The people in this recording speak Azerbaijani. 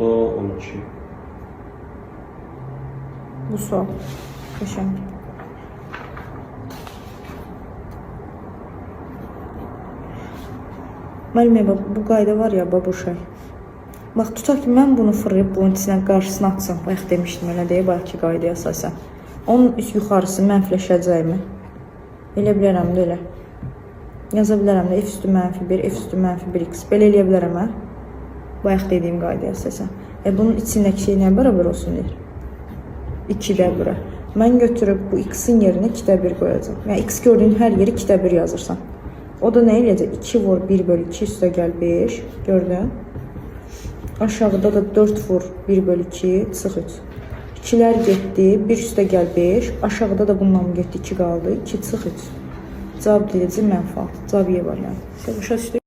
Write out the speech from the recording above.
O 12. Bu sual. Qəşəng. Müəllimə, bu qayda var ya, bu şey. Bax, tutaq ki, mən bunu fırlayıb bunun içindən qarşısına atsam, bayaq demişdim elə deyə, bayaq ki, qaydaya əsasən. Onun üst yuxarısı mənfiləşəcəkmi? Elə bilərəm də elə. Yaza bilərəm də f üstü -1, f üstü -1x. Belə eləyə bilərəm, hə? Bayaq dediyim qaydaya əsasən. Bunun içindəki şey nəyə bərabər olsun deyir? 2-də 1-ə. Mən götürüb bu x-in yerinə 2-də 1 qoyacam. Yəni, x gördüyün hər yeri 2-də 1 yazırsan. O da nə eləyəcək? 2 vur 1 bölü 2 üstə gəl 5. Gördün? Aşağıda da 4 vur 1 bölü 2 çıx 3. 2-lər getdi. 1 üstə gəl 5. Aşağıda da bundan getdi 2 qaldı. 2 çıx 3. Cavab deyəcək mənfaat. Cavab Y variantı. Başa düşdük?